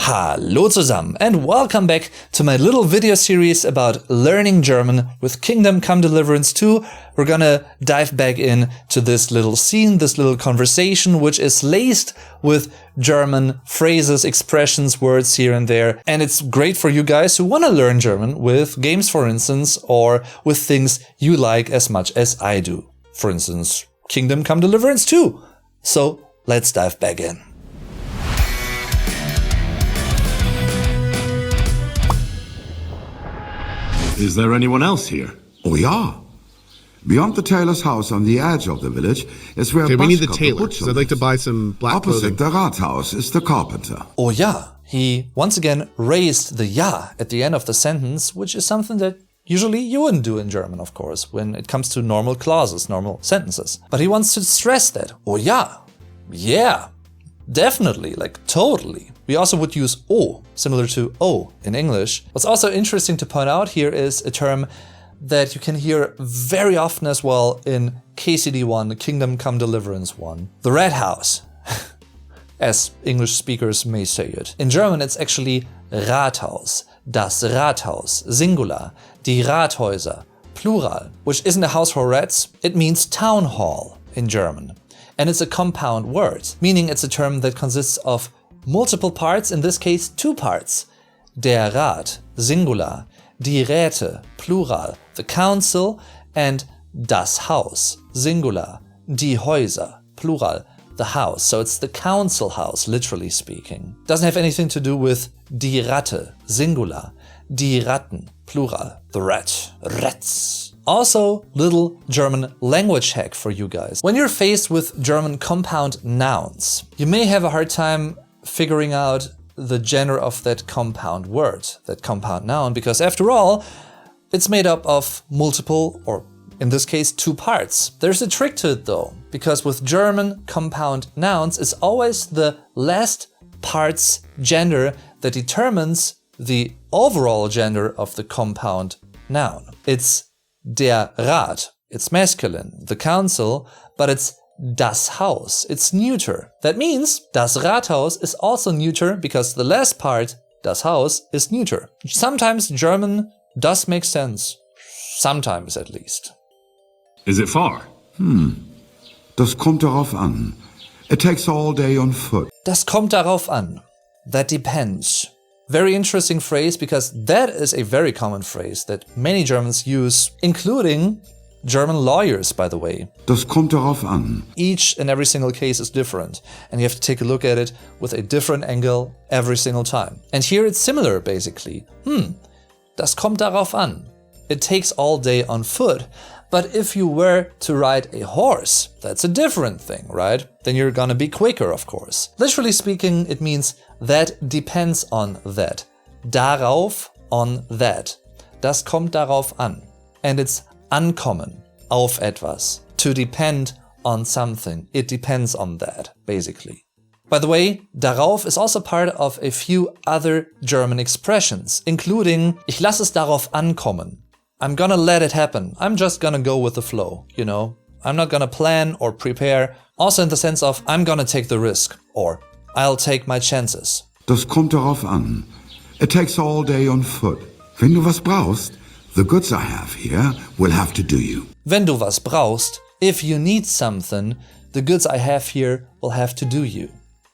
Hallo zusammen and welcome back to my little video series about learning German with Kingdom Come Deliverance 2. We're gonna dive back in to this little scene, this little conversation, which is laced with German phrases, expressions, words here and there. And it's great for you guys who want to learn German with games, for instance, or with things you like as much as I do. For instance, Kingdom Come Deliverance 2. So let's dive back in. Is there anyone else here? Oh, yeah. Beyond the tailor's house on the edge of the village is where we need the Busker, tailor, butcher because I'd like to buy some black Opposite clothing. the Rathaus is the carpenter. Oh ja, he once again raised the ja at the end of the sentence, which is something that usually you wouldn't do in German, of course, when it comes to normal clauses, normal sentences. But he wants to stress that. Oh ja, yeah, definitely, like totally. We also would use o, similar to o in English. What's also interesting to point out here is a term that you can hear very often as well in KCD1, Kingdom Come Deliverance 1. The Rathaus, as English speakers may say it. In German it's actually Rathaus, das Rathaus, singular, die Rathäuser, plural, which isn't a house for rats, it means town hall in German. And it's a compound word, meaning it's a term that consists of multiple parts, in this case 2 parts. Der Rat, singular, die Räte, plural, the council, and das Haus, singular, die Häuser, plural, the house. So it's the council house, literally speaking. Doesn't have anything to do with die Ratte, singular, die Ratten, plural, the rat, rats. Also, little German language hack for you guys. When you're faced with German compound nouns, you may have a hard time figuring out the gender of that compound word, that compound noun, because after all, it's made up of multiple, or in this case, 2 parts. There's a trick to it though, because with German compound nouns, it's always the last part's gender that determines the overall gender of the compound noun. It's der Rat, it's masculine, the council, but it's das Haus, it's neuter. That means das Rathaus is also neuter because the last part, das Haus, is neuter. Sometimes German does make sense. Sometimes at least. Is it far? Das kommt darauf an. It takes all day on foot. Das kommt darauf an. That depends. Very interesting phrase because that is a very common phrase that many Germans use, including German lawyers, by the way. Das kommt darauf an. Each and every single case is different, and you have to take a look at it with a different angle every single time. And here it's similar, basically. Das kommt darauf an. It takes all day on foot. But if you were to ride a horse, that's a different thing, right? Then you're gonna be quicker, of course. Literally speaking, it means that depends on that. Darauf, on that. Das kommt darauf an. And it's ankommen, auf etwas. To depend on something. It depends on that, basically. By the way, darauf is also part of a few other German expressions, including ich lasse es darauf ankommen. I'm gonna let it happen. I'm just gonna go with the flow, you know? I'm not gonna plan or prepare. Also in the sense of I'm gonna take the risk, or I'll take my chances. Das kommt darauf an. It takes all day on foot. Wenn du was brauchst, the goods I have here will have to do you. Wenn du was brauchst, if you need something, the goods I have here will have to do you.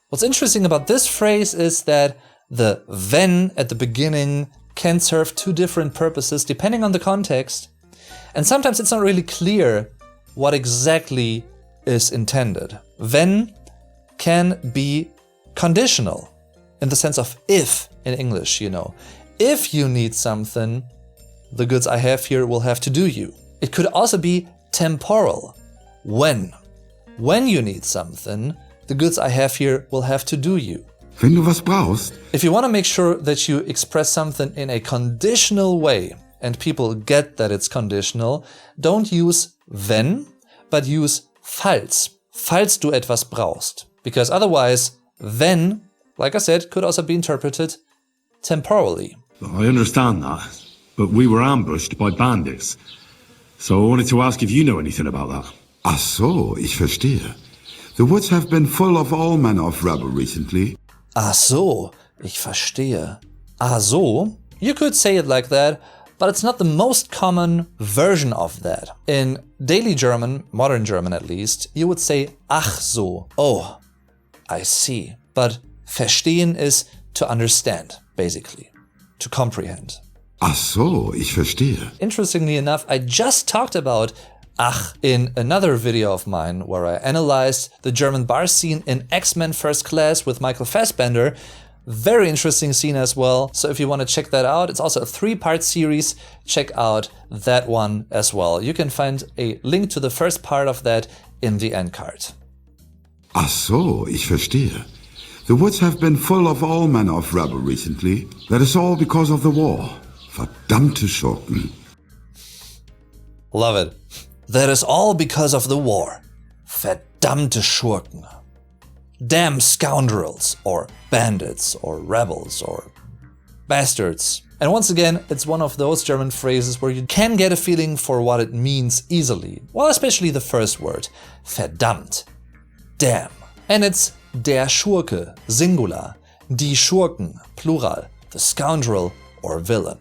What's interesting about this phrase is that the wenn at the beginning can serve 2 different purposes depending on the context. And sometimes it's not really clear what exactly is intended. Wenn can be conditional in the sense of if in English, you know. If you need something, the goods I have here will have to do you. It could also be temporal. When you need something, the goods I have here will have to do you. Wenn du was brauchst. If you want to make sure that you express something in a conditional way and people get that it's conditional, don't use wenn, but use falls. Falls du etwas brauchst. Because otherwise, wenn, like I said, could also be interpreted temporally. I understand that, but we were ambushed by bandits. So I wanted to ask if you know anything about that. Ach so, ich verstehe. The woods have been full of all manner of rubble recently. Ach so, Ich verstehe. Ah so? You could say it like that, but it's not the most common version of that. In daily German, modern German at least, you would say ach so. Oh, I see. But verstehen is to understand, basically. To comprehend. Ach so, ich verstehe. Interestingly enough, I just talked about ach in another video of mine where I analyzed the German bar scene in X-Men First Class with Michael Fassbender. Very interesting scene as well. So if you want to check that out, it's also a 3-part series. Check out that one as well. You can find a link to the first part of that in the end card. Ach so, ich verstehe. The woods have been full of all manner of rubble recently. That is all because of the war. Verdammte Schurken. Love it. That is all because of the war. Verdammte Schurken. Damn scoundrels, or bandits, or rebels, or bastards. And once again, it's one of those German phrases where you can get a feeling for what it means easily. Well, especially the first word, verdammt, damn. And it's der Schurke, singular, die Schurken, plural, the scoundrel or villain.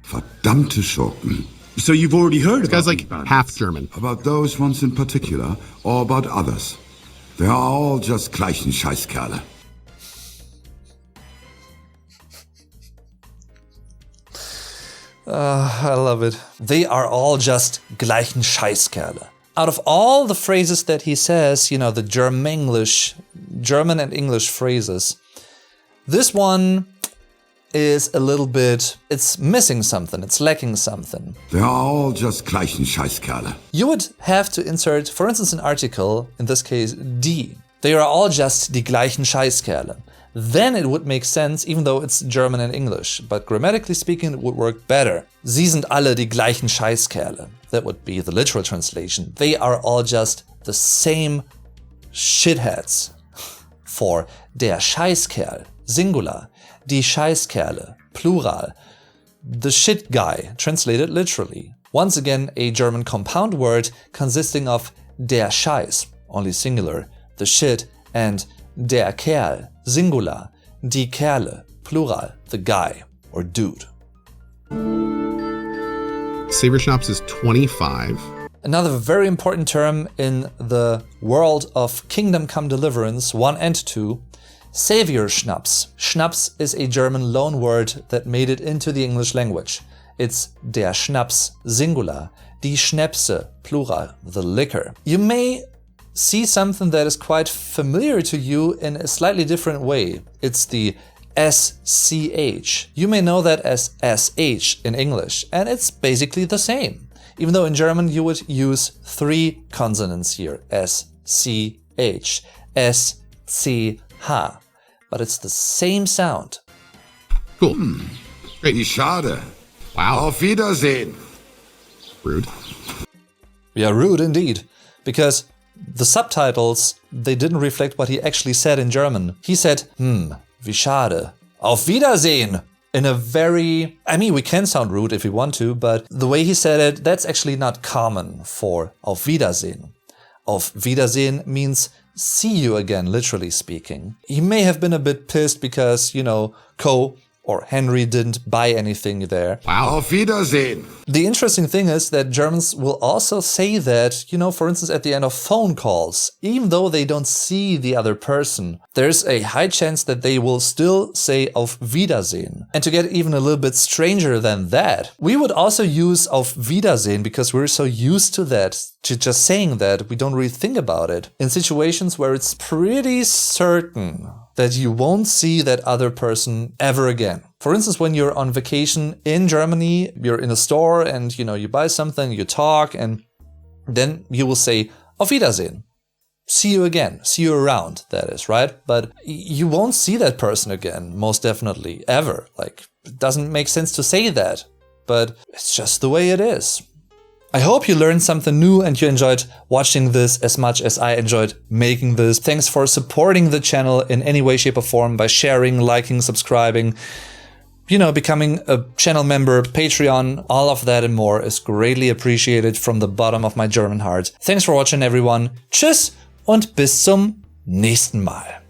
Verdammte Schurken. So you've already heard This about guy's like these bandits? half German. About those ones in particular, or about others. They are all just gleichen Scheißkerle. I love it. They are all just gleichen Scheißkerle. Out of all the phrases that he says, you know, the German and English phrases, this one is a little bit, it's missing something, it's lacking something. They are all just gleichen Scheißkerle. You would have to insert, for instance, an article, in this case, die. They are all just die gleichen Scheißkerle. Then it would make sense, even though it's German and English. But grammatically speaking, it would work better. Sie sind alle die gleichen Scheißkerle. That would be the literal translation. They are all just the same shitheads. For der Scheißkerl, singular, die Scheißkerle, plural, the shit guy, translated literally. Once again, a German compound word consisting of der Scheiß, only singular, the shit, and der Kerl, singular, die Kerle, plural, the guy or dude. Saber Schnapps is 25. Another very important term in the world of Kingdom Come Deliverance 1 and 2, Savior Schnaps. Schnaps is a German loan word that made it into the English language. It's der Schnaps, singular, die Schnäpse, plural, the liquor. You may see something that is quite familiar to you in a slightly different way. It's the SCH. You may know that as SH in English, and it's basically the same. Even though in German you would use 3 consonants here, SCH, SCH. But it's the same sound. Cool. Great. Wie schade. Wow. Auf Wiedersehen. Rude. Yeah, rude indeed. Because the subtitles, they didn't reflect what he actually said in German. He said, wie schade. Auf Wiedersehen. In a very, I mean, we can sound rude if we want to, but the way he said it, that's actually not common for Auf Wiedersehen. Auf Wiedersehen means see you again, literally speaking. He may have been a bit pissed because, you know, Co or Henry didn't buy anything there. Wow. Auf Wiedersehen. The interesting thing is that Germans will also say that, you know, for instance, at the end of phone calls, even though they don't see the other person, there's a high chance that they will still say Auf Wiedersehen. And to get even a little bit stranger than that, we would also use Auf Wiedersehen because we're so used to that, to just saying that, we don't really think about it, in situations where it's pretty certain that you won't see that other person ever again. For instance, when you're on vacation in Germany, you're in a store and, you know, you buy something, you talk, and then you will say, Auf Wiedersehen. See you again. See you around, that is, right? But you won't see that person again, most definitely, ever. Like, it doesn't make sense to say that, but it's just the way it is. I hope you learned something new and you enjoyed watching this as much as I enjoyed making this. Thanks for supporting the channel in any way, shape or form by sharing, liking, subscribing, you know, becoming a channel member, Patreon, all of that and more is greatly appreciated from the bottom of my German heart. Thanks for watching, everyone. Tschüss und bis zum nächsten Mal.